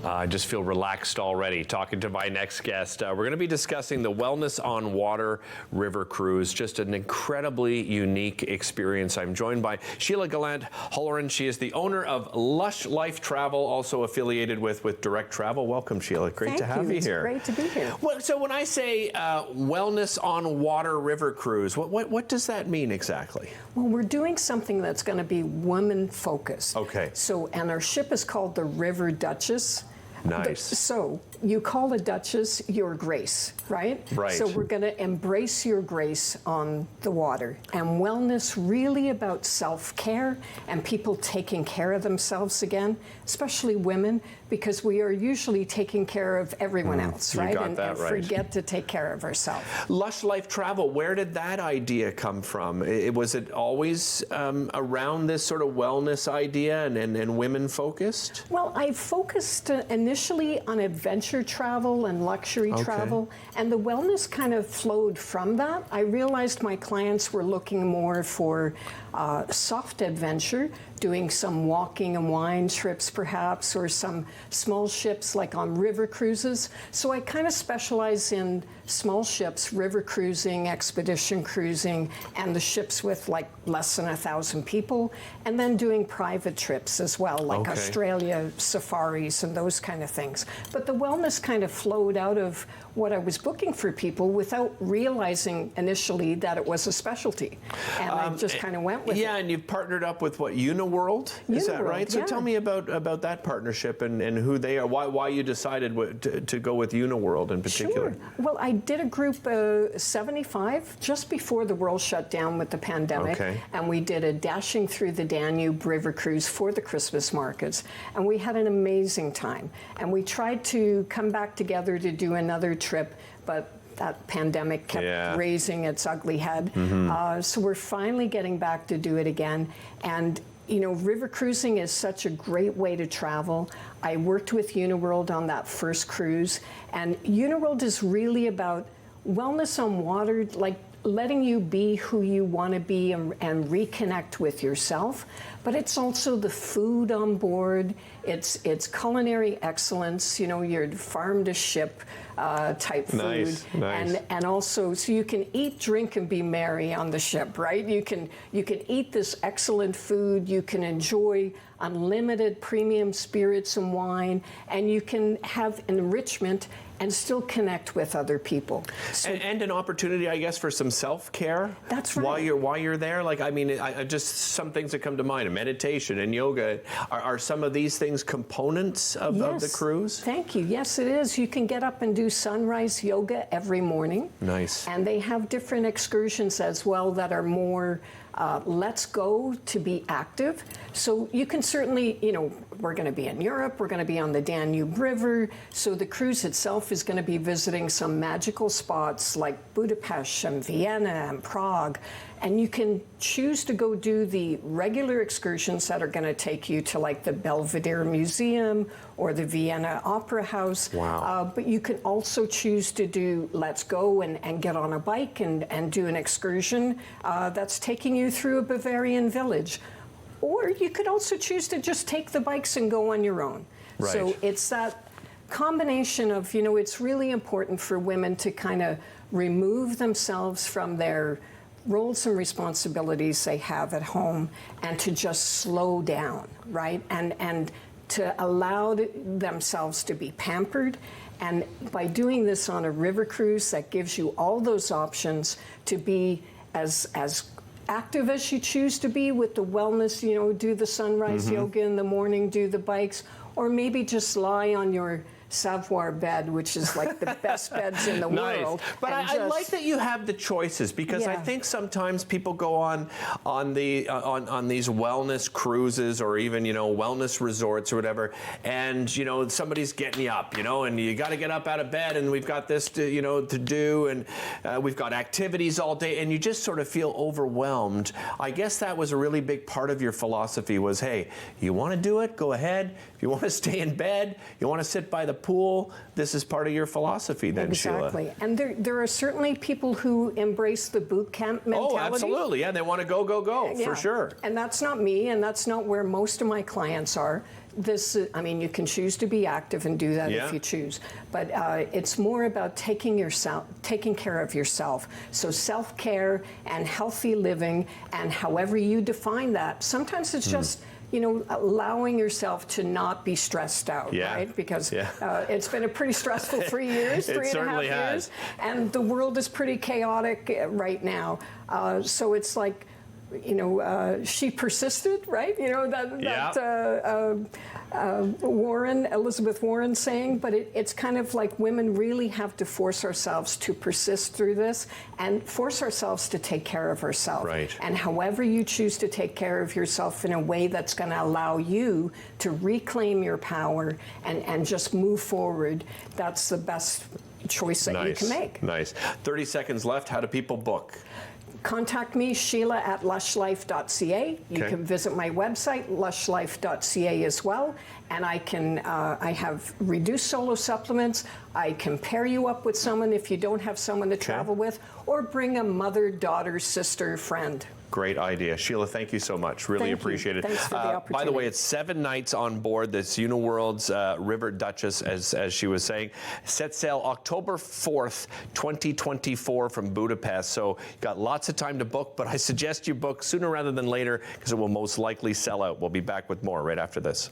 I just feel relaxed already talking to my next guest. We're going to be discussing the Wellness on Water River Cruise. Just an incredibly unique experience. I'm joined by Sheila Gallant-Halloran. She is the owner of Lush Life Travel, also affiliated with Direct Travel. Welcome, Sheila. Great to have you here. Great to be here. Well, so when I say Wellness on Water River Cruise, what does that mean exactly? Well, we're doing something that's going to be women-focused. Okay. So, and our ship is called the River Duchess. Nice. So you call a Duchess your grace, right? Right. So we're going to embrace your grace on the water. And wellness really about self-care and people taking care of themselves again, especially women, because we are usually taking care of everyone else, right? You got that and right. forget to take care of ourselves. Lush Life Travel, where did that idea come from? Was it always around this sort of wellness idea and women focused? Well, I focused initially on adventure travel and luxury travel, and the wellness kind of flowed from that. I realized my clients were looking more for soft adventure, doing some walking and wine trips perhaps, or some small ships like on river cruises. So I kind of specialize in small ships, river cruising, expedition cruising, and the ships with like less than 1,000 people, and then doing private trips as well, like Australia safaris and those kind of things. But the wellness kind of flowed out of what I was booking for people without realizing initially that it was a specialty. And I just kind of went with it. Yeah, and you've partnered up with what, Uniworld? Is that right? So tell me about that partnership and who they are, why you decided to go with Uniworld in particular. Sure. Well, I did a group 75 just before the world shut down with the pandemic, and we did a Dashing Through the Danube river cruise for the Christmas markets, and we had an amazing time. And we tried to come back together to do another trip, but that pandemic kept raising its ugly head. So we're finally getting back to do it again. And you know, river cruising is such a great way to travel. I worked with Uniworld on that first cruise, and Uniworld is really about wellness on water, like letting you be who you want to be and reconnect with yourself. But it's also the food on board, it's culinary excellence, you know, your farm to ship type food. Nice. And also, so you can eat, drink, and be merry on the ship, right? You can eat this excellent food, you can enjoy unlimited premium spirits and wine, and you can have enrichment and still connect with other people. So, and an opportunity, I guess, for some self-care. That's right. While you're there, like, I mean, I just some things that come to mind: meditation and yoga. Are some of these things components of the cruise? Thank you. Yes, it is. You can get up and do sunrise yoga every morning. Nice. And they have different excursions as well that are more let's go to be active. So you can certainly, you know, we're going to be in Europe, we're going to be on the Danube River. So the cruise itself is going to be visiting some magical spots like Budapest and Vienna and Prague. And you can choose to go do the regular excursions that are going to take you to like the Belvedere Museum or the Vienna Opera House. Wow. But you can also choose to do let's go and get on a bike and do an excursion that's taking you through a Bavarian village. Or you could also choose to just take the bikes and go on your own. Right. So it's that combination of, you know, it's really important for women to kind of remove themselves from their roles and responsibilities they have at home and to just slow down, right? And to allow themselves to be pampered. And by doing this on a river cruise, that gives you all those options to be as active as you choose to be with the wellness, you know, do the sunrise yoga in the morning, do the bikes, or maybe just lie on your Savoir bed, which is like the best beds in the world. But I like that you have the choices, because I think sometimes people go on these wellness cruises or even, you know, wellness resorts or whatever, and, you know, somebody's getting you up, you know, and you got to get up out of bed, and we've got this to, you know, to do, and we've got activities all day, and you just sort of feel overwhelmed. I guess that was a really big part of your philosophy was, hey, you want to do it, go ahead. If you want to stay in bed, you want to sit by the pool, this is part of your philosophy then, Sheila. Exactly. And there are certainly people who embrace the boot camp mentality. Oh, absolutely. Yeah, they want to go, for sure. And that's not me, and that's not where most of my clients are. I mean, you can choose to be active and do that if you choose, but it's more about taking care of yourself. So self-care and healthy living, and however you define that. Sometimes it's just, you know, allowing yourself to not be stressed out, right? Because it's been a pretty stressful 3 years, three and a half years, and the world is pretty chaotic right now. So it's like, you know, she persisted, right? You know, Elizabeth Warren saying, but it's kind of like women really have to force ourselves to persist through this and force ourselves to take care of ourselves. Right. And however you choose to take care of yourself in a way that's going to allow you to reclaim your power and just move forward, that's the best choice that you can make. Nice. 30 seconds left. How do people book? Contact me, Sheila at lushlife.ca. You can visit my website, lushlife.ca as well. And I have reduced solo supplements. I can pair you up with someone if you don't have someone to travel with, or bring a mother, daughter, sister, friend. Great idea. Sheila, thank you so much. Really appreciate it. Thanks for the opportunity. By the way, it's 7 nights on board this Uniworld's River Duchess, as she was saying. Set sail October 4th, 2024 from Budapest. So you've got lots of time to book, but I suggest you book sooner rather than later because it will most likely sell out. We'll be back with more right after this.